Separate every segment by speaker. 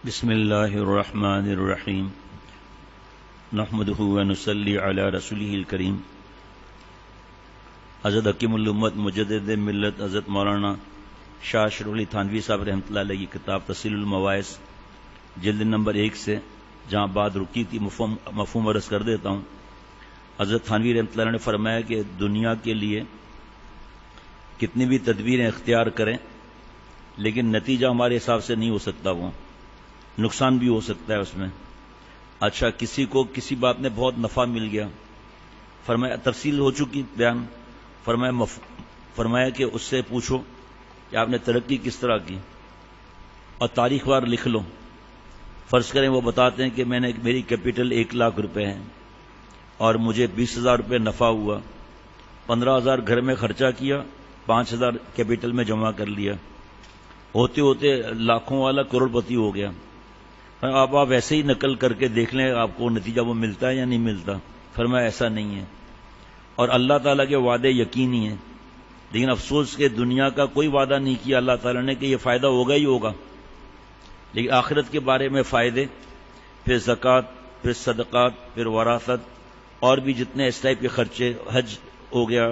Speaker 1: بسم اللہ الرحمن الرحیم نحمدہ ونصلی علی رسولہ الکریم۔ حضرت حکیم الامت مجدد ملت حضرت مولانا شاہ اشرف علی تھانوی صاحب رحمۃ اللہ علیہ کی کتاب تحصیل المواعظ جلد نمبر 1 سے جہاں بات رکی تھی مفہوم عرض کر دیتا ہوں۔ حضرت تھانوی رحمۃ اللہ نے فرمایا کہ دنیا کے لیے کتنی بھی تدبیریں اختیار کریں لیکن نتیجہ ہمارے حساب سے نہیں ہو سکتا، وہ نقصان بھی ہو سکتا ہے اس میں۔ اچھا، کسی کو کسی بات میں بہت نفع مل گیا، فرمایا تفصیل ہو چکی بیان، فرمایا کہ اس سے پوچھو کہ آپ نے ترقی کس طرح کی اور تاریخ وار لکھ لو۔ فرض کریں وہ بتاتے ہیں کہ میری کیپٹل 1,00,000 روپے ہے اور مجھے 20,000 روپے نفع ہوا، 15,000 گھر میں خرچہ کیا، 5,000 کیپٹل میں جمع کر لیا، ہوتے ہوتے لاکھوں والا کروڑ پتی ہو گیا۔ اب آپ ایسے ہی نقل کر کے دیکھ لیں آپ کو نتیجہ وہ ملتا ہے یا نہیں ملتا۔ فرمایا ایسا نہیں ہے، اور اللہ تعالیٰ کے وعدے یقینی ہیں، لیکن افسوس کہ دنیا کا کوئی وعدہ نہیں کیا اللہ تعالیٰ نے کہ یہ فائدہ ہوگا ہی ہوگا، لیکن آخرت کے بارے میں فائدے، پھر زکوٰۃ، پھر صدقات، پھر وراثت، اور بھی جتنے اس ٹائپ کے خرچے، حج ہو گیا،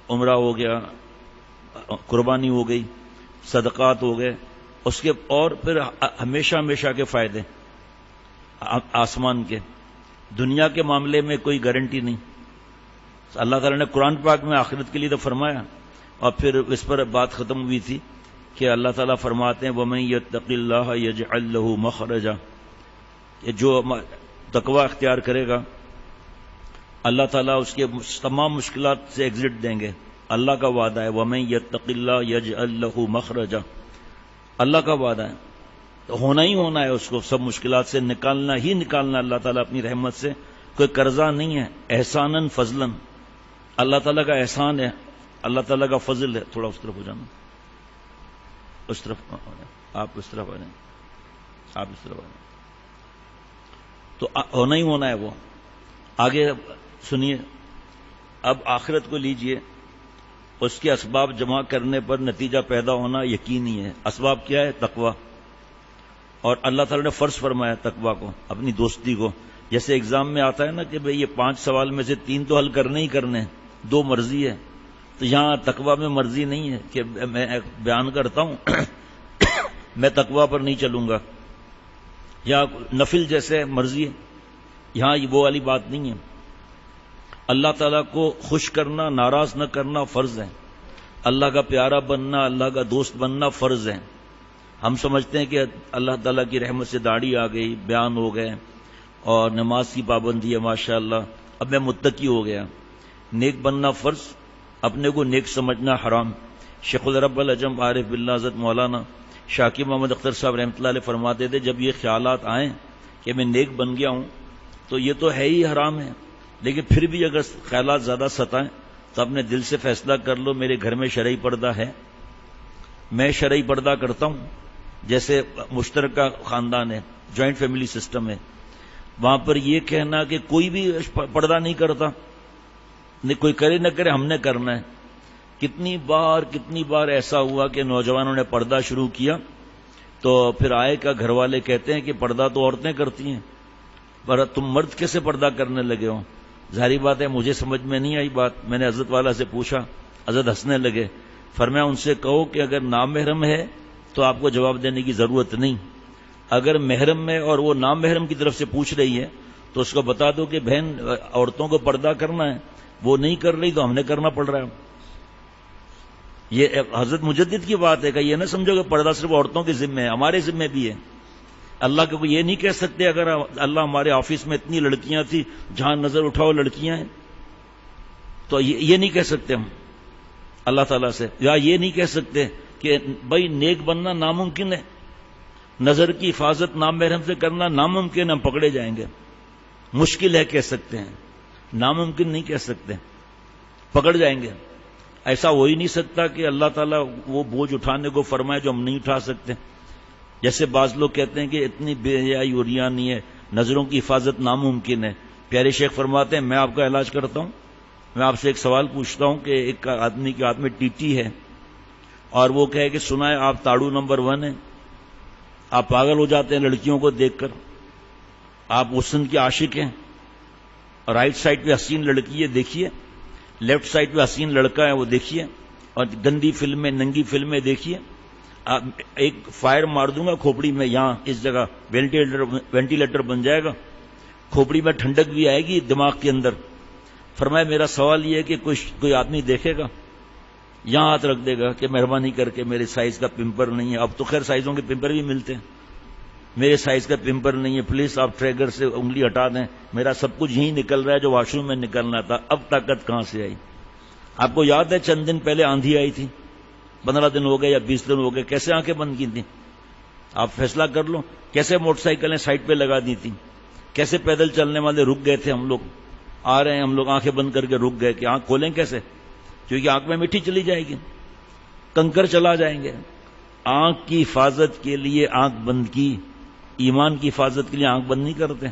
Speaker 1: عمرہ ہو گیا، قربانی ہو گئی، صدقات ہو گئے، اس کے اور پھر ہمیشہ ہمیشہ کے فائدے آسمان کے۔ دنیا کے معاملے میں کوئی گارنٹی نہیں۔ اللہ تعالیٰ نے قرآن پاک میں آخرت کے لیے تو فرمایا، اور پھر اس پر بات ختم ہوئی تھی کہ اللہ تعالیٰ فرماتے ہیں وَمَن يَتَّقِ اللَّهَ يَجْعَل لَّهُ مَخْرَجًا، کہ جو تقوی اختیار کرے گا اللہ تعالیٰ اس کے تمام مشکلات سے ایگزٹ دیں گے۔ اللہ کا وعدہ ہے وَمَن يَتَّقِ اللَّهَ يَجْعَل لَّهُ مَخْرَجًا، اللہ کا وعدہ ہے، تو ہونا ہی ہونا ہے، اس کو سب مشکلات سے نکالنا ہی نکالنا اللہ تعالیٰ اپنی رحمت سے۔ کوئی قرضہ نہیں ہے، احساناً فضلاً، اللہ تعالیٰ کا احسان ہے، اللہ تعالیٰ کا فضل ہے۔ تھوڑا اس طرف ہو جانا، اس طرف آپ اس طرف آ جائیں، آپ اس طرف آ جائیں، تو ہونا ہی ہونا ہے وہ۔ آگے سنیے، اب آخرت کو لیجئے، اس کے اسباب جمع کرنے پر نتیجہ پیدا ہونا یقینی ہے۔ اسباب کیا ہے؟ تقوی، اور اللہ تعالیٰ نے فرض فرمایا تقوی کو، اپنی دوستی کو۔ جیسے ایگزام میں آتا ہے نا کہ بھئی یہ 5 سوال میں سے 3 تو حل کرنے ہی کرنے، 2 مرضی ہے، تو یہاں تقوی میں مرضی نہیں ہے کہ میں بیان کرتا ہوں میں تقوی پر نہیں چلوں گا، یا نفل جیسے مرضی ہے، یہاں وہ والی بات نہیں ہے۔ اللہ تعالیٰ کو خوش کرنا، ناراض نہ کرنا فرض ہے، اللہ کا پیارا بننا، اللہ کا دوست بننا فرض ہے۔ ہم سمجھتے ہیں کہ اللہ تعالیٰ کی رحمت سے داڑھی آ گئی، بیان ہو گئے، اور نماز کی پابندی ہے ماشاءاللہ، اب میں متقی ہو گیا۔ نیک بننا فرض، اپنے کو نیک سمجھنا حرام۔ شیخ الرب العجم عارف باللہ حضرت مولانا شاکر محمد اختر صاحب رحمۃ اللہ علیہ فرماتے تھے جب یہ خیالات آئیں کہ میں نیک بن گیا ہوں تو یہ تو ہے ہی حرام ہے، لیکن پھر بھی اگر خیالات زیادہ ستائیں تو اپنے دل سے فیصلہ کر لو میرے گھر میں شرعی پردہ ہے، میں شرعی پردہ کرتا ہوں۔ جیسے مشترکہ خاندان ہے، جوائنٹ فیملی سسٹم ہے، وہاں پر یہ کہنا کہ کوئی بھی پردہ نہیں کرتا، کوئی کرے نہ کرے ہم نے کرنا ہے۔ کتنی بار ایسا ہوا کہ نوجوانوں نے پردہ شروع کیا تو پھر آئے کا گھر والے کہتے ہیں کہ پردہ تو عورتیں کرتی ہیں، پر تم مرد کیسے پردہ کرنے لگے ہو؟ ظاہری بات ہے مجھے سمجھ میں نہیں آئی بات، میں نے حضرت والا سے پوچھا، حضرت ہنسنے لگے۔ فرمایا ان سے کہو کہ اگر نامحرم ہے تو آپ کو جواب دینے کی ضرورت نہیں، اگر محرم ہے اور وہ نامحرم کی طرف سے پوچھ رہی ہے تو اس کو بتا دو کہ بہن عورتوں کو پردہ کرنا ہے، وہ نہیں کر رہی تو ہم نے کرنا پڑ رہا ہے۔ یہ حضرت مجدد کی بات ہے کہ یہ نہ سمجھو کہ پردہ صرف عورتوں کے ذمہ ہے، ہمارے ذمہ بھی ہے۔ اللہ کو یہ نہیں کہہ سکتے اگر اللہ ہمارے آفس میں اتنی لڑکیاں تھی جہاں نظر اٹھاؤ لڑکیاں ہیں، تو یہ نہیں کہہ سکتے ہم اللہ تعالیٰ سے، یا یہ نہیں کہہ سکتے کہ بھائی نیک بننا ناممکن ہے، نظر کی حفاظت نامحرم سے کرنا ناممکن، ہم پکڑے جائیں گے، مشکل ہے کہہ سکتے ہیں، ناممکن نہیں کہہ سکتے، پکڑ جائیں گے۔ ایسا ہو ہی نہیں سکتا کہ اللہ تعالیٰ وہ بوجھ اٹھانے کو فرمائے جو ہم نہیں اٹھا سکتے۔ جیسے بعض لوگ کہتے ہیں کہ اتنی بے حیائی اور ریا نہیں ہے، نظروں کی حفاظت ناممکن ہے۔ پیارے شیخ فرماتے ہیں میں آپ کا علاج کرتا ہوں، میں آپ سے ایک سوال پوچھتا ہوں کہ ایک آدمی کے ہاتھ میں ٹیٹی ہے اور وہ کہے کہ سنا ہے آپ تاڑو نمبر 1 ہیں، آپ پاگل ہو جاتے ہیں لڑکیوں کو دیکھ کر. آپ حسن کے عاشق ہیں. رائٹ سائڈ پہ حسین لڑکی ہے دیکھیے, لیفٹ سائڈ پہ حسین لڑکا ہے وہ دیکھیے, اور گندی فلمیں ننگی فلمیں دیکھیے. آپ ایک فائر مار دوں گا کھوپڑی میں, یہاں اس جگہ وینٹیلیٹر بن جائے گا, کھوپڑی میں ٹھنڈک بھی آئے گی دماغ کے اندر. فرمایا میرا سوال یہ ہے کہ کوئی آدمی دیکھے گا, یہاں ہاتھ رکھ دے گا کہ مہربانی کر کے میرے سائز کا پمپر نہیں ہے. اب تو خیر سائزوں کے پمپر بھی ملتے ہیں. میرے سائز کا پمپر نہیں ہے, پلیز آپ ٹریگر سے انگلی ہٹا دیں, میرا سب کچھ یہیں نکل رہا ہے جو واش روم میں نکلنا تھا. اب طاقت کہاں سے آئی؟ آپ کو یاد ہے چند دن پہلے آندھی آئی تھی, 15 دن ہو گئے یا 20 دن ہو گئے, کیسے آنکھیں بند کی تھیں؟ آپ فیصلہ کر لو. کیسے موٹر سائیکلیں سائڈ پہ لگا دی تھیں, کیسے پیدل چلنے والے رک گئے تھے. ہم لوگ آ رہے ہیں, ہم لوگ آنکھیں بند کر کے رک گئے کہ آنکھ کھولیں کیسے, کیونکہ آنکھ میں مٹی چلی جائے گی, کنکر چلا جائیں گے. آنکھ کی حفاظت کے لیے آنکھ بند کی, ایمان کی حفاظت کے لیے آنکھ بند نہیں کرتے.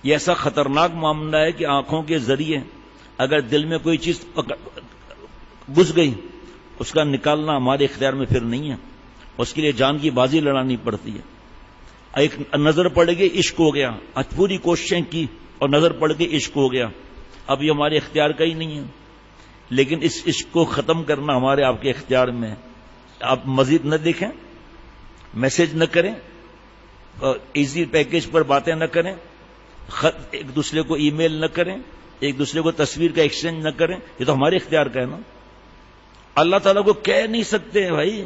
Speaker 1: یہ ایسا خطرناک معاملہ ہے کہ آنکھوں کے ذریعے اگر دل میں کوئی چیز گھس گئی, اس کا نکالنا ہمارے اختیار میں پھر نہیں ہے. اس کے لیے جان کی بازی لڑانی پڑتی ہے. ایک نظر پڑ گئی عشق ہو گیا, پوری کوششیں کی اور نظر پڑ گئی عشق ہو گیا. اب یہ ہمارے اختیار کا ہی نہیں ہے, لیکن اس عشق کو ختم کرنا ہمارے آپ کے اختیار میں ہے. آپ مزید نہ دیکھیں, میسج نہ کریں, ایزی پیکج پر باتیں نہ کریں, خط ایک دوسرے کو ای میل نہ کریں, ایک دوسرے کو تصویر کا ایکسچینج نہ کریں. یہ تو ہمارے اختیار کا ہے نا. اللہ تعالیٰ کو کہہ نہیں سکتے بھائی.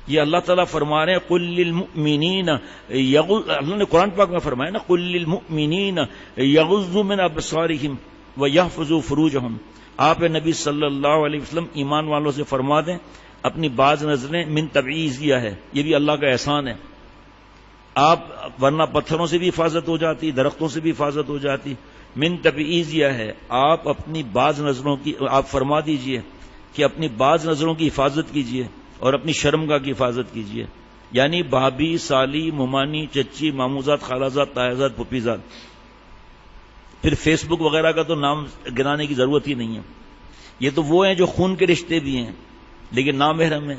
Speaker 1: یہ اللہ تعالیٰ فرما رہے ہیں قل للمؤمنین, اللہ نے قرآن پاک میں فرمایا نا قل للمؤمنین یغضوا من ابصارہم ویحفظوا فروجہم. آپ نبی صلی اللہ علیہ وسلم ایمان والوں سے فرما دیں اپنی بعض نظریں من تبعیضیہ ہے, یہ بھی اللہ کا احسان ہے. آپ ورنہ پتھروں سے بھی حفاظت ہو جاتی, درختوں سے بھی حفاظت ہو جاتی. من تبعیضیہ ہے, آپ اپنی بعض نظروں کی, آپ فرما دیجئے کہ اپنی بعض نظروں کی حفاظت کیجئے اور اپنی شرمگاہ کی حفاظت کیجئے. یعنی بھابھی, سالی, ممانی, چچی, ماموزاد, خالازاد, تایازاد, پھپھیزاد. پھر فیس بک وغیرہ کا تو نام گنانے کی ضرورت ہی نہیں ہے. یہ تو وہ ہیں جو خون کے رشتے بھی ہیں لیکن نامحرم ہیں,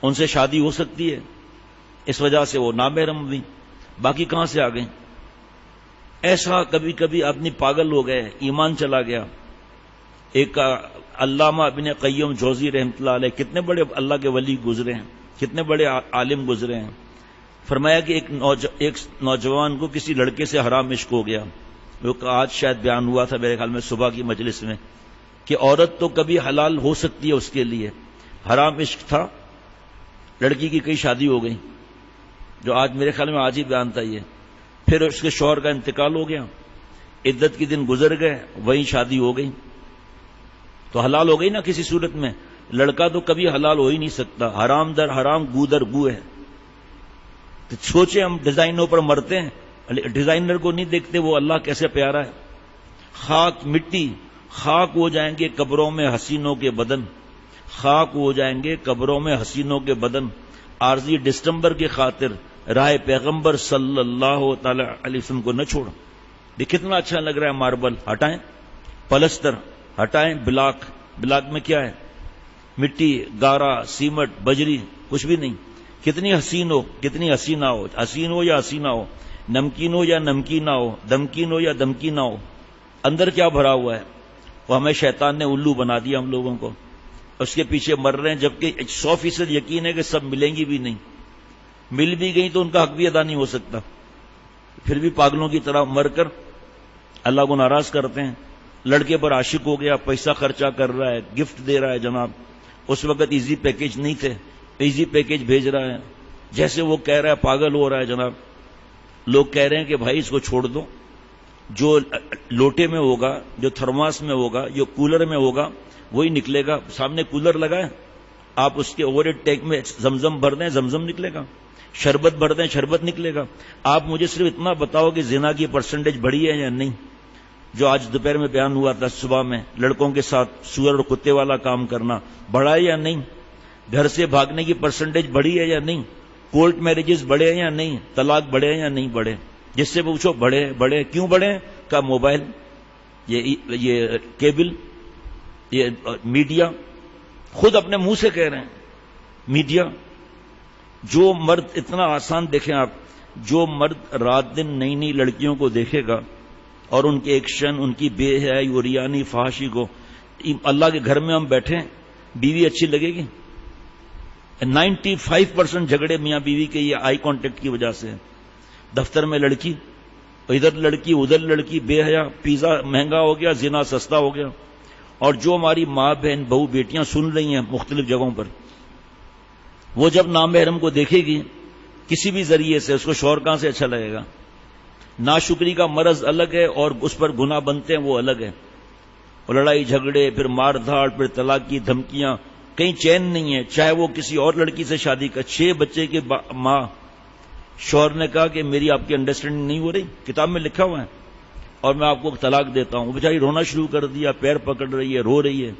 Speaker 1: ان سے شادی ہو سکتی ہے, اس وجہ سے وہ نامحرم بھی. باقی کہاں سے آ گئے؟ ایسا کبھی کبھی آدمی پاگل ہو گئے, ایمان چلا گیا. ایک علامہ ابن قیم جوزی رحمۃ اللہ علیہ, کتنے بڑے اللہ کے ولی گزرے ہیں, کتنے بڑے عالم گزرے ہیں. فرمایا کہ ایک نوجوان کو کسی لڑکے سے حرام عشق ہو گیا. وہ آج شاید بیان ہوا تھا میرے خیال میں صبح کی مجلس میں, کہ عورت تو کبھی حلال ہو سکتی ہے اس کے لیے, حرام عشق تھا, لڑکی کی کئی شادی ہو گئی, جو آج میرے خیال میں آج ہی بیان تھا یہ. پھر اس کے شوہر کا انتقال ہو گیا, عدت کے دن گزر گئے, وہیں شادی ہو گئی, تو حلال ہو گئی نا کسی صورت میں. لڑکا تو کبھی حلال ہو ہی نہیں سکتا, حرام در حرام گو در گو ہے. تو سوچیں ہم ڈیزائنوں پر مرتے ہیں, ڈیزائنر کو نہیں دیکھتے وہ اللہ کیسے پیارا ہے. خاک مٹی, خاک ہو جائیں گے قبروں میں حسینوں کے بدن, خاک ہو جائیں گے قبروں میں حسینوں کے بدن. عارضی دسمبر کی خاطر راہ پیغمبر صلی اللہ تعالی علیہ وسلم کو نہ چھوڑ. یہ کتنا اچھا لگ رہا ہے, ماربل ہٹائیں, پلستر ہٹائیں, بلاک میں کیا ہے, مٹی, گارا, سیمٹ, بجری, کچھ بھی نہیں. کتنی حسین ہو, کتنی حسینہ ہو, حسین ہو یا حسینہ ہو, نمکین ہو یا نمکینہ ہو, دمکین ہو یا دمکینہ ہو, اندر کیا بھرا ہوا ہے. وہ ہمیں شیطان نے الو بنا دیا ہم لوگوں کو, اس کے پیچھے مر رہے ہیں, جبکہ 100% یقین ہے کہ سب ملیں گی بھی نہیں. مل بھی گئی تو ان کا حق بھی ادا نہیں ہو سکتا. پھر بھی پاگلوں کی طرح مر کر اللہ کو ناراض کرتے ہیں. لڑکے پر عاشق ہو گیا, پیسہ خرچہ کر رہا ہے, گفٹ دے رہا ہے. جناب اس وقت ایزی پیکج نہیں تھے, ایزی پیکج بھیج رہا ہے, جیسے وہ کہہ رہا ہے پاگل ہو رہا ہے. جناب لوگ کہہ رہے ہیں کہ بھائی اس کو چھوڑ دو, جو لوٹے میں ہوگا, جو تھرماس میں ہوگا, جو کولر میں ہوگا وہی نکلے گا. سامنے کولر لگا ہے, آپ اس کے اوور ہیڈ ٹینک میں زمزم بھر دیں, زمزم نکلے گا. شربت بھر دیں, شربت نکلے گا. آپ مجھے صرف اتنا بتاؤ کہ زنا کی پرسنٹیج بڑھی ہے یا نہیں. جو آج دوپہر میں بیان ہوا تھا, صبح میں لڑکوں کے ساتھ سور اور کتے والا کام کرنا بڑھا ہے یا نہیں. گھر سے بھاگنے کی پرسنٹیج بڑھی ہے یا نہیں. کورٹ میرجز بڑھے ہیں یا نہیں. طلاق بڑھے ہیں یا نہیں بڑھے. جس سے پوچھو بڑھے. کیوں بڑھے؟ کا موبائل, یہ کیبل, یہ میڈیا, خود اپنے منہ سے کہہ رہے ہیں میڈیا. جو مرد اتنا آسان دیکھیں آپ، جو مرد رات دن نئی نئی لڑکیوں کو دیکھے گا اور ان کے ایکشن، ان کی بے حیائی اور ریانی فحاشی کو، اللہ کے گھر میں ہم بیٹھیں بیوی اچھی لگے گی؟ 95% جھگڑے میاں بیوی کے یہ آئی کانٹیکٹ کی وجہ سے. دفتر میں لڑکی، ادھر لڑکی ادھر لڑکی، بے حیا، پیزا مہنگا ہو گیا، زنا سستا ہو گیا. اور جو ہماری ماں بہن بہو بیٹیاں سن رہی ہیں مختلف جگہوں پر، وہ جب نامحرم کو دیکھے گی کسی بھی ذریعے سے، اس کو شوہر کہاں سے اچھا لگے گا؟ ناشکری کا مرض الگ ہے اور اس پر گناہ بنتے ہیں وہ الگ ہے. اور لڑائی جھگڑے، پھر مار دھاڑ، پھر طلاق کی دھمکیاں، کہیں چین نہیں ہے. چاہے وہ کسی اور لڑکی سے شادی کر، 6 بچے کی ماں، شوہر نے کہا کہ میری آپ کی انڈرسٹینڈنگ نہیں ہو رہی، کتاب میں لکھا ہوا ہے، اور میں آپ کو طلاق دیتا ہوں. بیچاری رونا شروع کر دیا، پیر پکڑ رہی ہے، رو رہی ہے.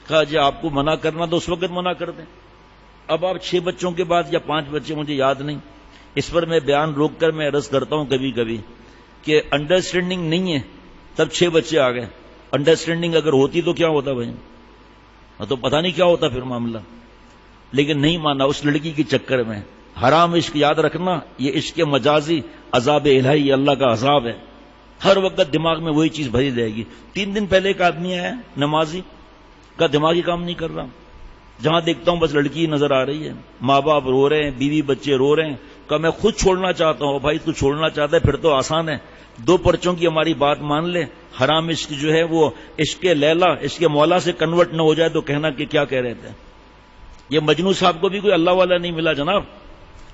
Speaker 1: کہا جی آپ کو منع کرنا تو اس وقت منع کر دیں. اب آپ 6 بچوں کے بعد یا 5 بچے، مجھے یاد نہیں، اس پر میں بیان روک کر میں عرض کرتا ہوں کبھی کبھی کہ انڈرسٹینڈنگ نہیں ہے، تب 6 بچے آ گئے. انڈرسٹینڈنگ اگر ہوتی تو کیا ہوتا بھائی؟ تو پتہ نہیں کیا ہوتا پھر معاملہ. لیکن نہیں مانا اس لڑکی کے چکر میں. حرام عشق یاد رکھنا، یہ عشق مجازی عذاب الہی، یہ اللہ کا عذاب ہے. ہر وقت دماغ میں وہی چیز بھری رہے گی. 3 دن پہلے ایک آدمی آیا نمازی کا، دماغی کام نہیں کر رہا، جہاں دیکھتا ہوں بس لڑکی نظر آ رہی ہے، ماں باپ رو رہے ہیں، بیوی بچے رو رہے ہیں. کہ میں خود چھوڑنا چاہتا ہوں. بھائی تو چھوڑنا چاہتا ہے پھر تو آسان ہے، 2 پرچوں کی ہماری بات مان لے. حرام عشق جو ہے وہ عشق لیلا، عشق مولا سے کنورٹ نہ ہو جائے تو کہنا کہ کیا کہہ رہے تھے. یہ مجنوں صاحب کو بھی کوئی اللہ والا نہیں ملا جناب،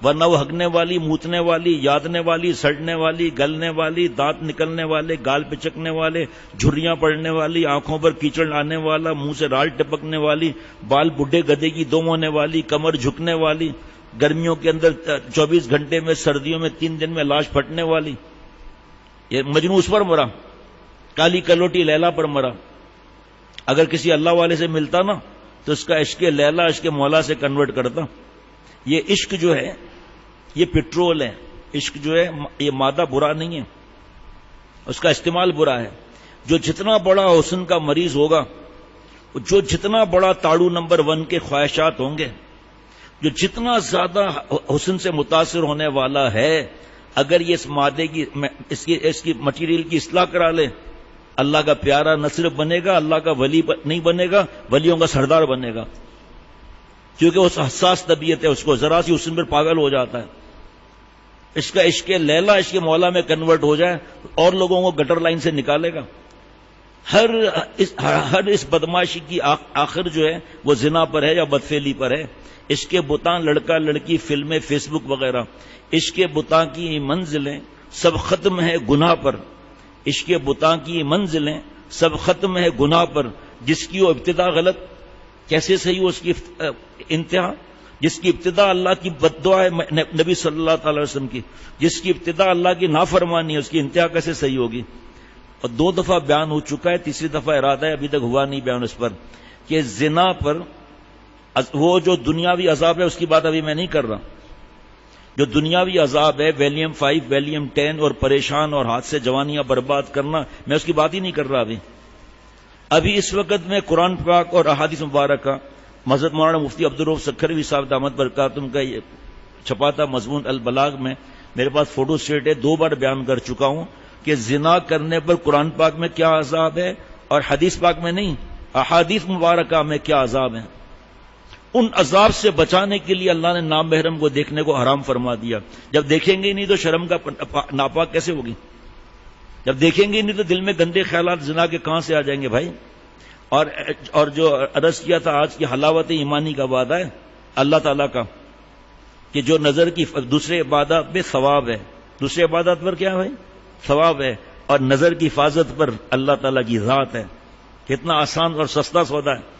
Speaker 1: ورنہ وہ ہگنے والی، موتنے والی، یادنے والی، سڑنے والی، گلنے والی، دانت نکلنے والے، گال پچکنے والے، جھریاں پڑنے والی، آنکھوں پر کیچڑ آنے والا، منہ سے رال ٹپکنے والی، بال بڈھے گدے کی دم ہونے والی، کمر جھکنے والی، گرمیوں کے اندر 24 گھنٹے میں، سردیوں میں 3 دن میں لاش پھٹنے والی. یہ مجنوں اس پر مرا، کالی کلوٹی لیلا پر مرا. اگر کسی اللہ والے سے ملتا نا تو اس کا عشق لیلا عشق مولا سے کنورٹ کرتا. یہ عشق جو ہے یہ پٹرول ہے. عشق جو ہے یہ مادہ برا نہیں ہے، اس کا استعمال برا ہے. جو جتنا بڑا حسن کا مریض ہوگا، جو جتنا بڑا تاڑو نمبر 1 کے خواہشات ہوں گے، جو جتنا زیادہ حسن سے متاثر ہونے والا ہے، اگر یہ اس مادے کی اس کی مٹیریل کی اصلاح کرا لے، اللہ کا پیارا نہ صرف بنے گا، اللہ کا ولی نہیں بنے گا، ولیوں کا سردار بنے گا. کیونکہ اس حساس طبیعت ہے، اس کو ذرا سی حسن پر پاگل ہو جاتا ہے. اس کا عشق لیلا عشق مولا میں کنورٹ ہو جائے اور لوگوں کو گٹر لائن سے نکالے گا. ہر اس بدماشی کی آخر جو ہے وہ زنا پر ہے یا بدفعلی پر ہے. عشق بتاں، لڑکا لڑکی، فلمیں، فیس بک وغیرہ، عشق بتاں کی منزلیں سب ختم ہے گناہ پر. عشق بتاں کی منزلیں سب ختم ہے گناہ پر. جس کی وہ ابتدا غلط، کیسے صحیح ہو اس کی انتہا؟ جس کی ابتدا اللہ کی بددعا ہے نبی صلی اللہ تعالی وسلم کی، جس کی ابتدا اللہ کی نافرمانی ہے، اس کی انتہا کیسے صحیح ہوگی؟ اور 2 دفعہ بیان ہو چکا ہے، تیسری دفعہ ارادہ ہے، ابھی تک ہوا نہیں بیان اس پر، کہ زنا پر وہ جو دنیاوی عذاب ہے اس کی بات ابھی میں نہیں کر رہا. جو دنیاوی عذاب ہے، ویلیم 5، ویلیم 10 اور پریشان اور ہاتھ سے جوانیاں برباد کرنا، میں اس کی بات ہی نہیں کر رہا. ابھی اس وقت میں قرآن پاک اور احادیث مبارکہ، حضرت مولانا مفتی عبدالرؤف سکھروی صاحب دامت برکاتہم کا یہ چھپا تھا مضمون البلاغ میں، میرے پاس فوٹو اسٹیٹ ہے، 2 بار بیان کر چکا ہوں کہ زنا کرنے پر قرآن پاک میں کیا عذاب ہے اور حدیث پاک میں نہیں، احادیث مبارکہ میں کیا عذاب ہے. ان عذاب سے بچانے کے لیے اللہ نے نامحرم کو دیکھنے کو حرام فرما دیا. جب دیکھیں گے نہیں تو شرم کا ناپاک کیسے ہوگی؟ جب دیکھیں گے نہیں تو دل میں گندے خیالات زنا کے کہاں سے آ جائیں گے بھائی؟ اور جو عرض کیا تھا آج کی حلاوت ایمانی کا وعدہ ہے اللہ تعالیٰ کا کہ جو نظر کی دوسرے عبادات میں ثواب ہے، دوسرے عبادات پر کیا ہے بھائی؟ ثواب ہے، اور نظر کی حفاظت پر اللہ تعالیٰ کی ذات ہے. کتنا آسان اور سستا سودا ہے.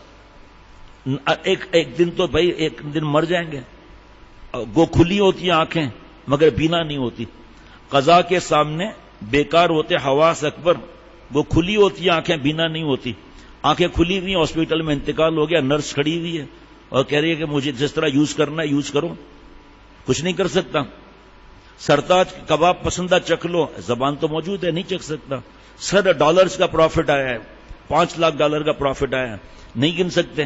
Speaker 1: ایک دن تو بھائی ایک دن مر جائیں گے. گو کھلی ہوتی ہیں آنکھیں مگر بینا نہیں ہوتی. قضا کے سامنے بیکار ہوتے حواس اکبر. وہ کھلی ہوتی ہیں آنکھیں، بینا نہیں ہوتی. آنکھیں کھلی ہوئی ہیں، ہاسپٹل میں انتقال ہو گیا، نرس کھڑی ہوئی ہے اور کہہ رہی ہے کہ مجھے جس طرح یوز کرنا ہے یوز کرو. کچھ نہیں کر سکتا. سرتاج کباب پسندہ چکھ لو، زبان تو موجود ہے، نہیں چکھ سکتا. $100 کا پروفٹ آیا ہے، $5 لاکھ کا پروفٹ آیا ہے، نہیں گن سکتے.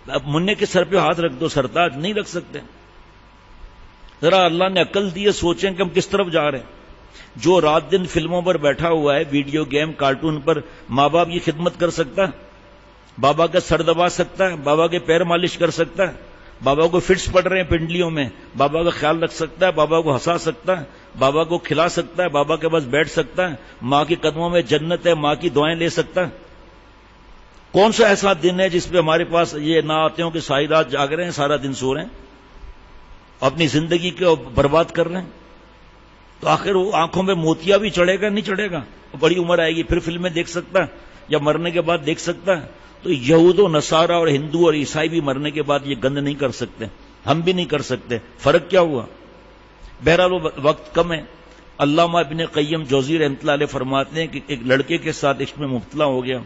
Speaker 1: اب منع کے سر پہ ہاتھ رکھ دو، سرتاج نہیں رکھ سکتے. ذرا اللہ نے عقل دی ہے، سوچیں کہ ہم کس طرف جا رہے ہیں۔ جو رات دن فلموں پر بیٹھا ہوا ہے، ویڈیو گیم کارٹون پر، ماں باپ کی خدمت کر سکتا ہے؟ بابا کا سر دبا سکتا ہے؟ بابا کے پیر مالش کر سکتا ہے؟ بابا کو فٹس پڑ رہے ہیں پنڈلیوں میں، بابا کا خیال رکھ سکتا ہے؟ بابا کو ہنسا سکتا ہے؟ بابا کو کھلا سکتا ہے؟ بابا کے پاس بیٹھ سکتا ہے؟ ماں کے قدموں میں جنت ہے، ماں کی دعائیں لے سکتا ہے؟ کون سا ایسا دن ہے جس پہ ہمارے پاس یہ نہ آتے ہوں کہ ساری رات جاگ رہے ہیں، سارا دن سو رہے ہیں، اپنی زندگی کو برباد کر رہے ہیں؟ تو آخر وہ آنکھوں میں موتیا بھی چڑھے گا نہیں چڑھے گا؟ بڑی عمر آئے گی پھر فلمیں دیکھ سکتا ہے یا مرنے کے بعد دیکھ سکتا ہے؟ تو یہود و نصارہ اور ہندو اور عیسائی بھی مرنے کے بعد یہ گند نہیں کر سکتے، ہم بھی نہیں کر سکتے۔ فرق کیا ہوا؟ بہرحال وہ وقت کم ہے۔ علامہ ابن قیم جوزی رحمۃ اللہ علیہ فرماتے ہیں کہ ایک لڑکے کے ساتھ عشق میں مبتلا ہو گیا،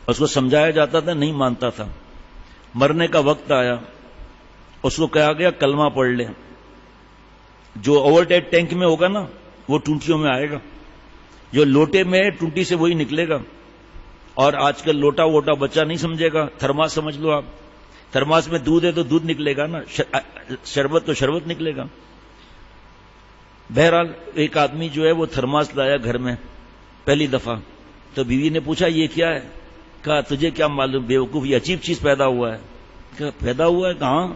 Speaker 1: اس کو سمجھایا جاتا تھا، نہیں مانتا تھا۔ مرنے کا وقت آیا، اس کو کہا گیا کلمہ پڑھ لے، جو اوور ٹینک میں ہوگا نا وہ ٹونٹیوں میں آئے گا، جو لوٹے میں ہے ٹونٹی سے وہی نکلے گا۔ اور آج کل لوٹا ووٹا بچہ نہیں سمجھے گا، تھرماس سمجھ لو آپ، تھرماس میں دودھ ہے تو دودھ نکلے گا نا، شربت تو شربت نکلے گا۔ بہرحال ایک آدمی جو ہے وہ تھرماس لایا گھر میں پہلی دفعہ، تو بیوی نے پوچھا یہ کیا ہے؟ کہا تجھے کیا معلوم بیوقوف، یہ عجیب چیز پیدا ہوا ہے۔ کہا پیدا ہوا ہے؟ کہاں؟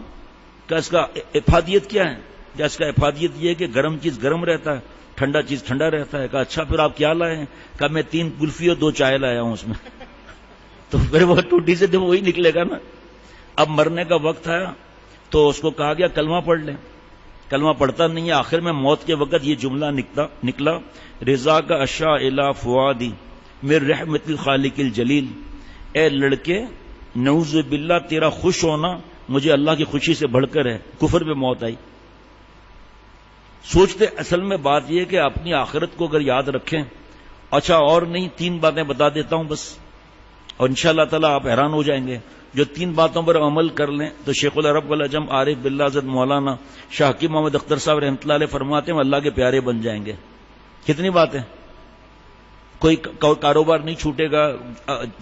Speaker 1: کہا اس کا افادیت کیا ہے؟ کیا اس کا افادیت یہ ہے کہ گرم چیز گرم رہتا ہے، ٹھنڈا چیز ٹھنڈا رہتا ہے۔ کہا اچھا پھر آپ کیا لائے ہیں؟ کہا میں 3 کلفی اور 2 چائے لایا ہوں اس میں۔ تو پھر وہ ٹوٹی سے تو وہی نکلے گا نا۔ اب مرنے کا وقت آیا تو اس کو کہا گیا کلمہ پڑھ لیں، کلمہ پڑھتا نہیں ہے۔ آخر میں موت کے وقت یہ جملہ نکلا، رضا کا اشا الا فؤادی من رحمت الخالق الجلیل، اے لڑکے نعوذ باللہ تیرا خوش ہونا مجھے اللہ کی خوشی سے بڑھ کر ہے۔ کفر پہ موت آئی۔ سوچتے اصل میں بات یہ کہ اپنی آخرت کو اگر یاد رکھیں، اچھا اور نہیں 3 باتیں بتا دیتا ہوں بس، اور انشاءاللہ تعالی آپ حیران ہو جائیں گے۔ جو 3 باتوں پر عمل کر لیں تو شیخ العرب والعجم عارف باللہ حضرت مولانا شاہ حکیم محمد اختر صاحب رحمۃ اللہ علیہ فرماتے ہیں اللہ کے پیارے بن جائیں گے۔ کتنی باتیں؟ کوئی کاروبار نہیں چھوٹے گا،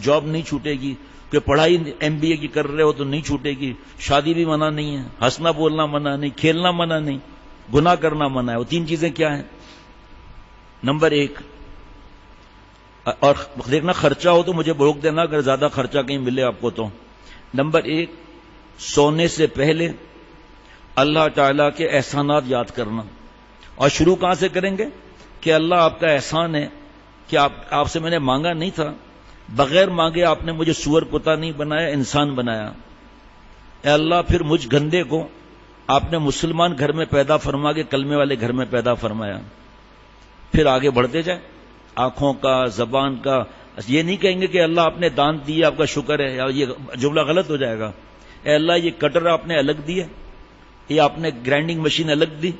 Speaker 1: جاب نہیں چھوٹے گی، کوئی پڑھائی MBA کی کر رہے ہو تو نہیں چھوٹے گی، شادی بھی منع نہیں ہے، ہنسنا بولنا منع نہیں، کھیلنا منع نہیں، گناہ کرنا منع ہے۔ وہ 3 چیزیں کیا ہیں؟ نمبر 1، اور دیکھنا خرچہ ہو تو مجھے روک دینا اگر زیادہ خرچہ کہیں ملے آپ کو تو۔ نمبر 1، سونے سے پہلے اللہ تعالیٰ کے احسانات یاد کرنا۔ اور شروع کہاں سے کریں گے؟ کہ اللہ آپ کا احسان ہے کہ آپ سے میں نے مانگا نہیں تھا، بغیر مانگے آپ نے مجھے سور کتا نہیں بنایا، انسان بنایا۔ اے اللہ پھر مجھ گندے کو آپ نے مسلمان گھر میں پیدا فرما کے کلمے والے گھر میں پیدا فرمایا۔ پھر آگے بڑھتے جائیں، آنکھوں کا، زبان کا۔ یہ نہیں کہیں گے کہ اللہ آپ نے دان دی آپ کا شکر ہے، یا یہ جملہ غلط ہو جائے گا۔ اے اللہ یہ کٹر آپ نے الگ دی ہے، یہ آپ نے گرائنڈنگ مشین الگ دی،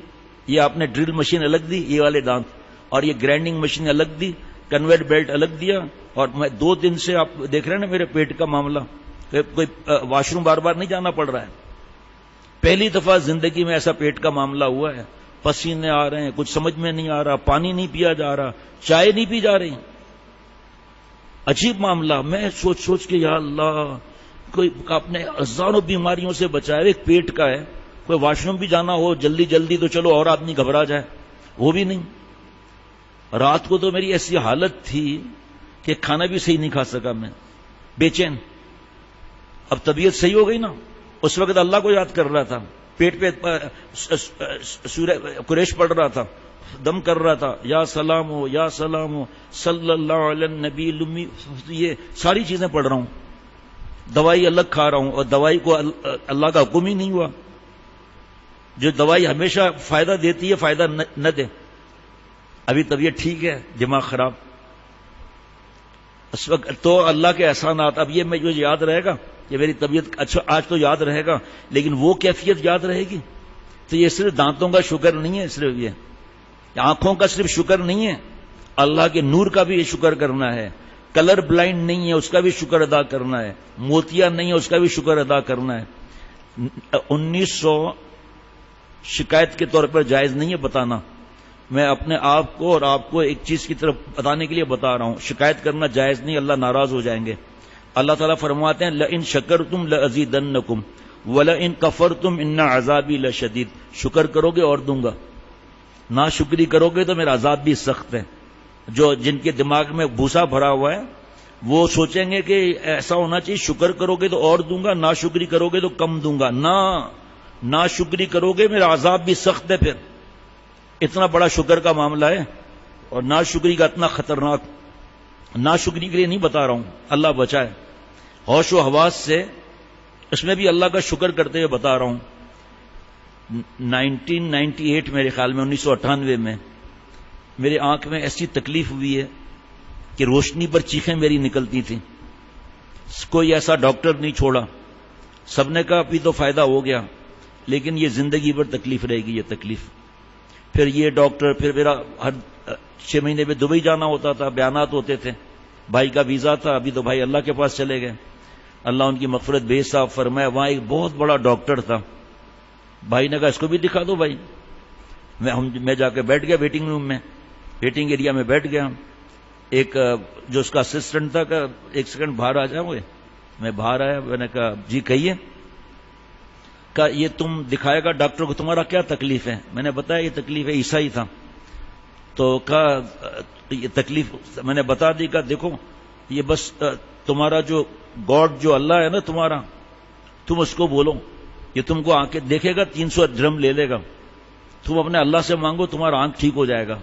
Speaker 1: یہ آپ نے ڈرل مشین الگ دی، یہ والے دانت، اور یہ گرائنڈنگ مشین الگ دی، کنویئر بیلٹ الگ دیا۔ اور میں 2 دن سے آپ دیکھ رہے ہیں نا میرے پیٹ کا معاملہ، کوئی واش روم بار بار نہیں جانا پڑ رہا ہے۔ پہلی دفعہ زندگی میں ایسا پیٹ کا معاملہ ہوا ہے، پسینے آ رہے ہیں، کچھ سمجھ میں نہیں آ رہا، پانی نہیں پیا جا رہا، چائے نہیں پی جا رہی، عجیب معاملہ۔ میں سوچ کے یا اللہ کوئی اپنے ہزاروں بیماریوں سے بچائے، ایک پیٹ کا ہے، کوئی واش روم بھی جانا ہو جلدی جلدی تو چلو اور آدمی گھبرا جائے، وہ بھی نہیں۔ رات کو تو میری ایسی حالت تھی کہ کھانا بھی صحیح نہیں کھا سکا میں، بے چین۔ اب طبیعت صحیح ہو گئی نا، اس وقت اللہ کو یاد کر رہا تھا، پیٹ پہ سورہ قریش پڑھ رہا تھا، دم کر رہا تھا، یا سلام ہو یا سلام ہو صلی اللہ علیہ النبی الامی، یہ ساری چیزیں پڑھ رہا ہوں، دوائی الگ کھا رہا ہوں، اور دوائی کو اللہ کا حکم ہی نہیں ہوا۔ جو دوائی ہمیشہ فائدہ دیتی ہے فائدہ نہ دے۔ ابھی طبیعت ٹھیک ہے، دماغ خراب، اس وقت تو اللہ کے احسانات۔ اب یہ مجھے یاد رہے گا کہ میری طبیعت اچھا آج تو یاد رہے گا، لیکن وہ کیفیت یاد رہے گی؟ تو یہ صرف دانتوں کا شکر نہیں ہے، صرف یہ آنکھوں کا صرف شکر نہیں ہے، اللہ کے نور کا بھی شکر کرنا ہے، کلر بلائنڈ نہیں ہے اس کا بھی شکر ادا کرنا ہے، موتیا نہیں ہے اس کا بھی شکر ادا کرنا ہے۔ 1900 شکایت کے طور پر جائز نہیں ہے بتانا، میں اپنے آپ کو اور آپ کو ایک چیز کی طرف بتانے کے لیے بتا رہا ہوں، شکایت کرنا جائز نہیں، اللہ ناراض ہو جائیں گے۔ اللہ تعالیٰ فرماتے ہیں لئن شکرتم لازیدنکم، وَلَئِن كَفَرْتُمْ إِنَّ عَذَابِي لَشَدِيدٌ، شکر کرو گے اور دوں گا، ناشکری کرو گے تو میرا عذاب بھی سخت ہے۔ جو جن کے دماغ میں بھوسا بھرا ہوا ہے وہ سوچیں گے کہ ایسا ہونا چاہیے شکر کرو گے تو اور دوں گا، ناشکری کرو گے تو کم دوں گا۔ ناشکری کرو گے میرا عذاب بھی سخت ہے۔ پھر اتنا بڑا شکر کا معاملہ ہے اور ناشکری کا اتنا خطرناک، ناشکری کے لیے نہیں بتا رہا ہوں، اللہ بچائے، ہوش و حواس سے اس میں بھی اللہ کا شکر کرتے ہوئے بتا رہا ہوں۔ 1998 میرے خیال میں 1998 میں میرے آنکھ میں ایسی تکلیف ہوئی ہے کہ روشنی پر چیخیں میری نکلتی تھیں، کوئی ایسا ڈاکٹر نہیں چھوڑا، سب نے کہا ابھی تو فائدہ ہو گیا لیکن یہ زندگی بھر تکلیف رہے گی، یہ تکلیف۔ پھر یہ ڈاکٹر، پھر میرا ہر 6 مہینے میں دبئی جانا ہوتا تھا، بیانات ہوتے تھے، بھائی کا ویزا تھا، ابھی تو بھائی اللہ کے پاس چلے گئے، اللہ ان کی مغفرت بے حساب فرمائے۔ وہاں ایک بہت بڑا ڈاکٹر تھا، بھائی نے کہا اس کو بھی دکھا دو بھائی۔ میں جا کے بیٹھ گیا ویٹنگ روم میں، ویٹنگ ایریا میں بیٹھ گیا۔ ایک جو اس کا اسسٹنٹ تھا کہ 1 سیکنڈ باہر آ جاؤ گے، میں باہر آیا، میں نے کہا جی کہیے۔ کہا یہ تم دکھائے گا ڈاکٹر کو، تمہارا کیا تکلیف ہے؟ میں نے بتایا یہ تکلیف ہے، عیسائی تھا۔ تو کہا یہ تکلیف میں نے بتا دی، کہا دیکھو یہ بس تمہارا جو گاڈ جو اللہ ہے نا تمہارا، تم اس کو بولو، یہ تم کو آنکھ دیکھے گا، 300 درہم لے لے گا، تم اپنے اللہ سے مانگو تمہارا آنکھ ٹھیک ہو جائے گا۔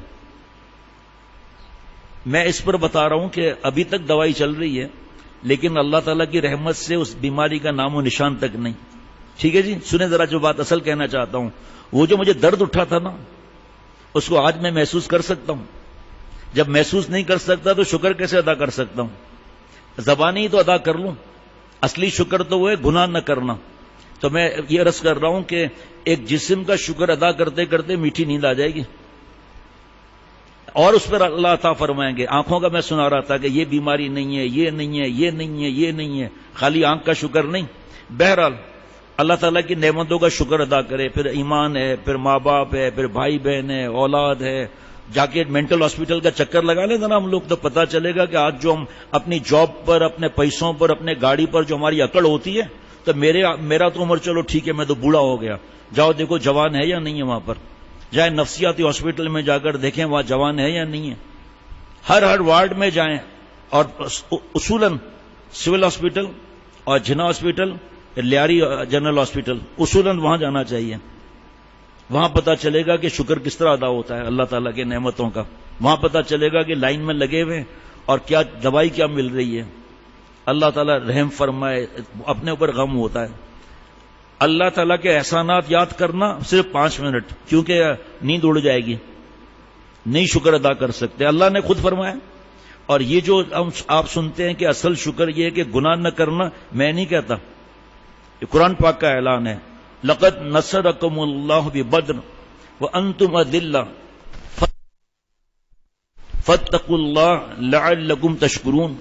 Speaker 1: میں اس پر بتا رہا ہوں کہ ابھی تک دوائی چل رہی ہے لیکن اللہ تعالیٰ کی رحمت سے اس بیماری کا نام و نشان تک نہیں۔ ٹھیک ہے جی، سنیں ذرا جو بات اصل کہنا چاہتا ہوں۔ وہ جو مجھے درد اٹھا تھا نا اس کو آج میں محسوس کر سکتا ہوں۔ جب محسوس نہیں کر سکتا تو شکر کیسے ادا کر سکتا ہوں؟ زبانی تو ادا کر لوں، اصلی شکر تو وہ ہے گناہ نہ کرنا۔ تو میں یہ عرض کر رہا ہوں کہ ایک جسم کا شکر ادا کرتے کرتے میٹھی نیند آ جائے گی اور اس پر اللہ عطا فرمائیں گے۔ آنکھوں کا میں سنا رہا تھا کہ یہ بیماری نہیں ہے، یہ نہیں ہے، یہ نہیں ہے، یہ نہیں ہے، خالی آنکھ کا شکر نہیں۔ بہرحال اللہ تعالیٰ کی نعمتوں کا شکر ادا کرے، پھر ایمان ہے، پھر ماں باپ ہے، پھر بھائی بہن ہے، اولاد ہے۔ جا کے مینٹل ہاسپٹل کا چکر لگا لیں نا ہم لوگ تو پتہ چلے گا کہ آج جو ہم اپنی جاب پر، اپنے پیسوں پر، اپنے گاڑی پر جو ہماری اکڑ ہوتی ہے، تو میرا تو عمر چلو ٹھیک ہے، میں تو بوڑھا ہو گیا، جاؤ دیکھو جوان ہے یا نہیں ہے وہاں پر، جائیں نفسیاتی ہاسپٹل میں جا کر دیکھیں وہاں جوان ہے یا نہیں ہے۔ ہر وارڈ میں جائیں، اور اصولاً سول ہاسپٹل اور جنا ہاسپٹل، لیاری جنرل ہاسپٹل، اصولاً وہاں جانا چاہیے۔ وہاں پتہ چلے گا کہ شکر کس طرح ادا ہوتا ہے اللہ تعالیٰ کے نعمتوں کا۔ وہاں پتہ چلے گا کہ لائن میں لگے ہوئے اور کیا دوائی کیا مل رہی ہے۔ اللہ تعالیٰ رحم فرمائے، اپنے اوپر غم ہوتا ہے۔ اللہ تعالیٰ کے احسانات یاد کرنا صرف 5 منٹ، کیونکہ نیند اڑ جائے گی، نہیں شکر ادا کر سکتے۔ اللہ نے خود فرمایا، اور یہ جو آپ سنتے ہیں کہ اصل شکر یہ ہے کہ گناہ نہ کرنا، میں نہیں کہتا، یہ قرآن پاک کا اعلان ہے۔ لقد نصرکم اللہ ببدر وانتم اذلہ فاتقوا اللہ لعلکم تشکرون۔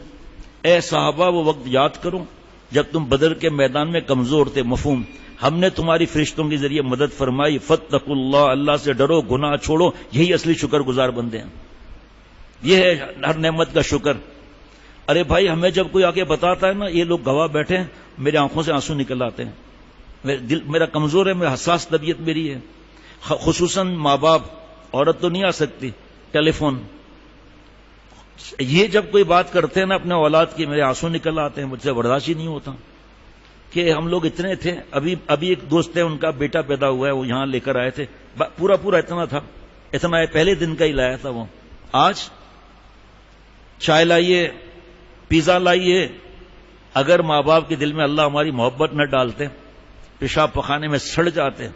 Speaker 1: اے صحابہ وہ وقت یاد کرو جب تم بدر کے میدان میں کمزور تھے، مفہوم، ہم نے تمہاری فرشتوں کے ذریعے مدد فرمائی، فاتقوا اللہ، اللہ سے ڈرو، گناہ چھوڑو، یہی اصلی شکر گزار بندے ہیں۔ یہ ہے ہر نعمت کا شکر۔ ارے بھائی ہمیں جب کوئی آگے بتاتا ہے نا، یہ لوگ گواہ بیٹھے ہیں، میرے آنکھوں سے آنسو نکل آتے ہیں، میرا کمزور ہے، میرا حساس طبیعت میری ہے، خصوصاً ماں باپ، عورت تو نہیں آ سکتی، ٹیلی فون، یہ جب کوئی بات کرتے ہیں نا اپنے اولاد کی، میرے آنسو نکل آتے ہیں، مجھ سے برداشت ہی نہیں ہوتا کہ ہم لوگ اتنے تھے۔ ابھی ایک دوست ہے، ان کا بیٹا پیدا ہوا ہے، وہ یہاں لے کر آئے تھے، پورا اتنا تھا، اتنا پہلے دن کا ہی لایا تھا وہ۔ آج چائے لائیے، پیزا لائیے، اگر ماں باپ کے دل میں اللہ ہماری محبت نہ ڈالتے، پیشاب پخانے میں سڑ جاتے۔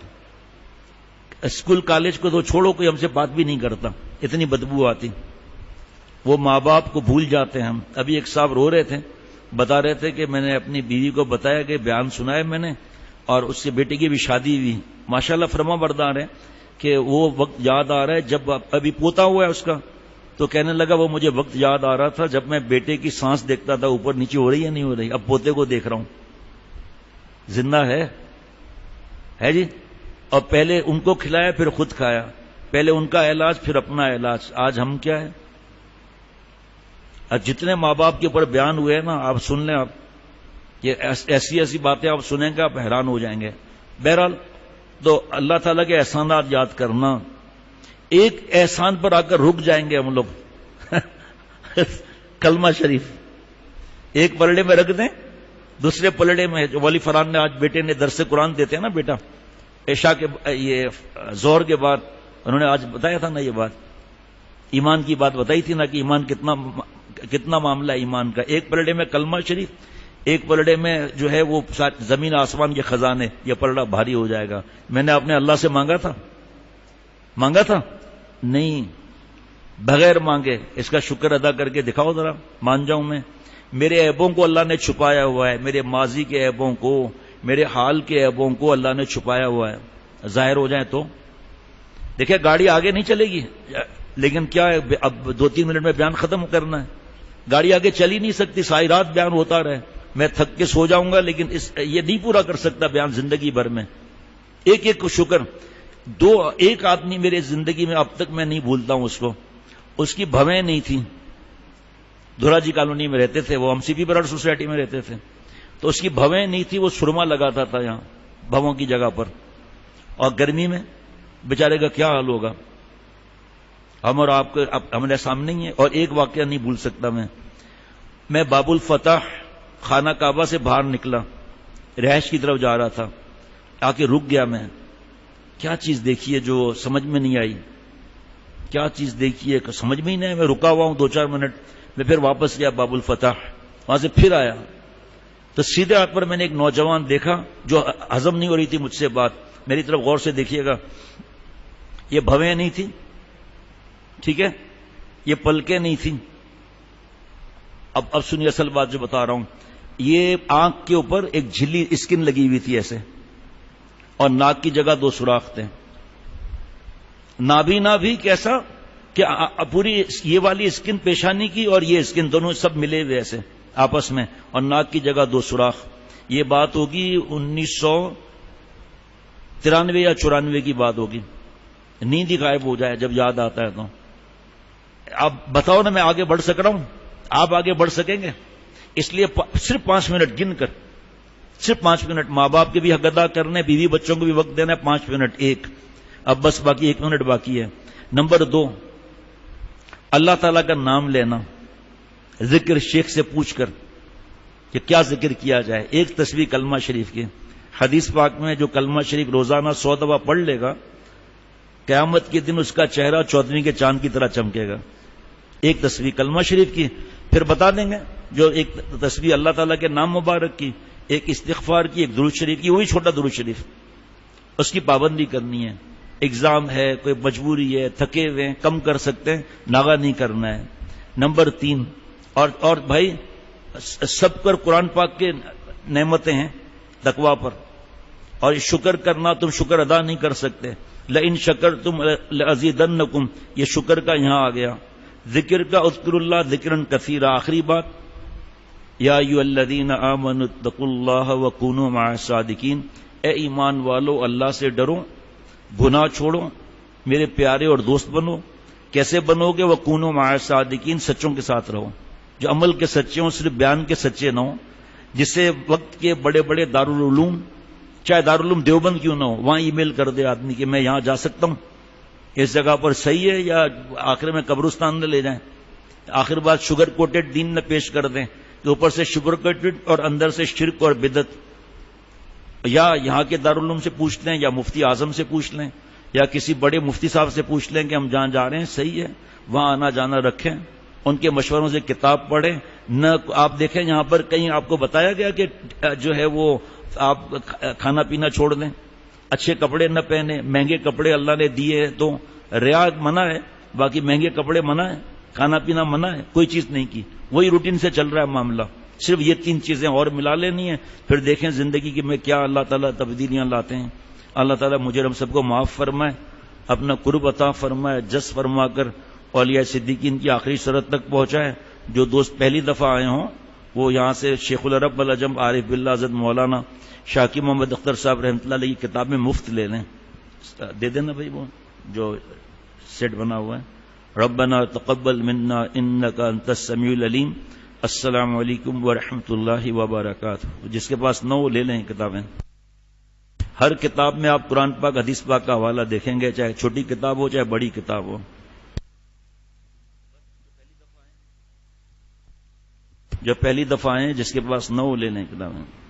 Speaker 1: اسکول کالج کو تو چھوڑو، کوئی ہم سے بات بھی نہیں کرتا، اتنی بدبو آتی، وہ ماں باپ کو بھول جاتے ہیں ہم۔ ابھی ایک صاحب رو رہے تھے، بتا رہے تھے کہ میں نے اپنی بیوی کو بتایا کہ بیان سنا ہے میں نے، اور اس کے بیٹے کی بھی شادی ہوئی، ماشاءاللہ فرما بردار ہے، کہ وہ وقت یاد آ رہا ہے جب ابھی پوتا ہوا ہے اس کا، تو کہنے لگا وہ مجھے وقت یاد آ رہا تھا جب میں بیٹے کی سانس دیکھتا تھا اوپر نیچے ہو رہی ہے نہیں ہو رہی، اب پوتے کو دیکھ رہا ہوں، زندہ ہے جی۔ اور پہلے ان کو کھلایا پھر خود کھایا، پہلے ان کا علاج پھر اپنا علاج۔ آج ہم کیا ہے؟ جتنے ماں باپ کے اوپر بیان ہوئے ہیں نا، آپ سن لیں، آپ یہ ایسی ایسی باتیں آپ سنیں گے آپ حیران ہو جائیں گے. بہرحال تو اللہ تعالیٰ کے احسانات یاد کرنا. ایک احسان پر آ کر رک جائیں گے ہم لوگ کلمہ شریف ایک پلڑے میں رکھ دیں, دوسرے پلڑے میں جو ولی فرحان نے آج بیٹے نے درس قرآن دیتے ہیں نا بیٹا, عشاء کے یہ ظہر کے بعد انہوں نے آج بتایا تھا نا یہ بات, ایمان کی بات بتائی تھی نا کہ ایمان کتنا معاملہ ہے ایمان کا. ایک پلڑے میں کلمہ شریف, ایک پلڑے میں جو ہے وہ زمین آسمان کے خزانے. یہ پلڑا بھاری ہو جائے گا. میں نے اپنے اللہ سے مانگا تھا نہیں, بغیر مانگے اس کا شکر ادا کر کے دکھاؤ ذرا, مان جاؤں میں. میرے عیبوں کو اللہ نے چھپایا ہوا ہے, میرے ماضی کے عیبوں کو, میرے حال کے عیبوں کو اللہ نے چھپایا ہوا ہے. ظاہر ہو جائیں تو دیکھیں گاڑی آگے نہیں چلے گی, لیکن کیا ہے اب 2-3 منٹ میں بیان ختم کرنا ہے. گاڑی آگے چل ہی نہیں سکتی, ساری رات بیان ہوتا رہے, میں تھک کے سو جاؤں گا لیکن یہ نہیں پورا کر سکتا بیان زندگی بھر میں. ایک ایک کو شکر. ایک آدمی میرے زندگی میں اب تک میں نہیں بھولتا ہوں اس کو, اس کی بھویں نہیں تھی. دھورا جی کالونی میں رہتے تھے وہ, ہم سی پی برڈ سوسائٹی میں رہتے تھے, تو اس کی بھویں نہیں تھی, وہ سرما لگاتا تھا یہاں بھووں کی جگہ پر, اور گرمی میں بیچارے کا کیا حال ہوگا. ہم اور آپ کے ہمارے سامنے ہی ہے. اور ایک واقعہ نہیں بھول سکتا میں باب الفتح خانہ کعبہ سے باہر نکلا, رہائش کی طرف جا رہا تھا, آ کے رک گیا. میں کیا چیز دیکھی ہے جو سمجھ میں نہیں آئی, کیا چیز دیکھی ہے سمجھ میں ہی نہیں. میں رکا ہوا ہوں 2-4 منٹ, میں پھر واپس گیا باب الفتح, وہاں سے پھر آیا تو سیدھے ہاتھ پر میں نے ایک نوجوان دیکھا جو ہضم نہیں ہو رہی تھی مجھ سے بات. میری طرف غور سے دیکھیے گا, یہ بھویں نہیں تھی, ٹھیک ہے, یہ پلکیں نہیں تھیں. اب سنیے اصل بات جو بتا رہا ہوں. یہ آنکھ کے اوپر ایک جھلی اسکن لگی ہوئی تھی ایسے, اور ناک کی جگہ 2 سوراخ تھے. نابینا بھی کیسا کہ پوری یہ والی اسکن پیشانی کی اور یہ اسکن دونوں سب ملے ہوئے ایسے آپس میں, اور ناک کی جگہ 2 سوراخ. یہ بات ہوگی 1993 یا 94 کی بات ہوگی. نیند ہی غائب ہو جائے جب یاد آتا ہے تو. اب بتاؤ نا, میں آگے بڑھ سک رہا ہوں, آپ آگے بڑھ سکیں گے؟ اس لیے صرف 5 منٹ گن کر, صرف 5 منٹ, ماں باپ کے بھی حق ادا کرنے, بیوی بچوں کو بھی وقت دینا ہے. 5 منٹ ایک, اب بس باقی 1 منٹ باقی ہے. نمبر 2, اللہ تعالیٰ کا نام لینا, ذکر شیخ سے پوچھ کر کہ کیا ذکر کیا جائے. ایک تسبیح کلمہ شریف کی. حدیث پاک میں جو کلمہ شریف روزانہ 100 دفعہ پڑھ لے گا, قیامت کے دن اس کا چہرہ 14ویں کے چاند کی طرح چمکے گا. ایک تسبیح کلمہ شریف کی. پھر بتا دیں گے جو ایک تسبیح اللہ تعالیٰ کے نام مبارک کی, ایک استغفار کی, ایک درود شریف کی, وہی چھوٹا درود شریف. اس کی پابندی کرنی ہے. ایگزام ہے, کوئی مجبوری ہے, تھکے ہوئے ہیں, کم کر سکتے ہیں, ناغا نہیں کرنا ہے. نمبر 3, اور بھائی سب پر قرآن پاک کے نعمتیں ہیں تقویٰ پر, اور شکر کرنا, تم شکر ادا نہیں کر سکتے. لئن شکرتم لازیدنکم, یہ شکر کا یہاں آ گیا. ذکر کا اذکر اللہ ذکرن کثیرا. آخری بات, یا ایھا الذین آمنوا اتقوا اللہ وکونوا مع الصادقین, اے ایمان والو اللہ سے ڈرو, گناہ چھوڑو, میرے پیارے اور دوست بنو. کیسے بنو گے؟ وکونوا مع الصادقین, سچوں کے ساتھ رہو, جو عمل کے سچے ہوں, صرف بیان کے سچے نہ ہوں. جس سے وقت کے بڑے بڑے دارالعلوم, چاہے دارالعلوم دیوبند کیوں نہ ہو, وہاں ای میل کر دے آدمی کہ میں یہاں جا سکتا ہوں, اس جگہ پر صحیح ہے, یا آخر میں قبرستان نہ لے جائیں. آخر بات شوگر کوٹڈ دین نہ پیش کر دیں کہ اوپر سے شوگر کوٹڈ اور اندر سے شرک اور بدعت. یا یہاں کے دارالعلوم سے پوچھ لیں, یا مفتی اعظم سے پوچھ لیں, یا کسی بڑے مفتی صاحب سے پوچھ لیں کہ ہم جہاں جا رہے ہیں صحیح ہے, وہاں آنا جانا رکھیں, ان کے مشوروں سے کتاب پڑھیں. نہ آپ دیکھیں یہاں پر کہیں آپ کو بتایا گیا کہ جو ہے وہ آپ کھانا پینا چھوڑ دیں, اچھے کپڑے نہ پہنے, مہنگے کپڑے اللہ نے دیے تو ریا منع ہے, باقی مہنگے کپڑے منع ہے, کھانا پینا منع ہے, کوئی چیز نہیں کی. وہی روٹین سے چل رہا ہے معاملہ. صرف یہ 3 چیزیں اور ملا لینی ہیں, پھر دیکھیں زندگی کی میں کیا اللہ تعالیٰ تبدیلیاں لاتے ہیں. اللہ تعالیٰ مجھے ہم سب کو معاف فرمائے, اپنا قرب عطا فرمائے, جس فرما کر اولیاء صدیقین کی آخری شرط تک پہنچائے. جو دوست پہلی دفعہ آئے ہوں وہ یہاں سے شیخ العرب العجم عارف باللہ حضرت مولانا شاکی محمد اختر صاحب رحمۃ اللہ علیہ کی کتاب میں مفت لے لیں. دے دینا بھائی وہ جو سیٹ بنا ہوا ہے. ربنا تقبل منا انک انت السمیع العلیم. السلام علیکم ورحمۃ اللہ وبرکاتہ. جس کے پاس نہ ہو لے لیں کتابیں. ہر کتاب میں آپ قرآن پاک حدیث پاک کا حوالہ دیکھیں گے، چاہے چھوٹی کتاب ہو چاہے بڑی کتاب ہو. جو پہلی دفعہ ہیں جس کے پاس نہ ہو لے لیں کتابیں.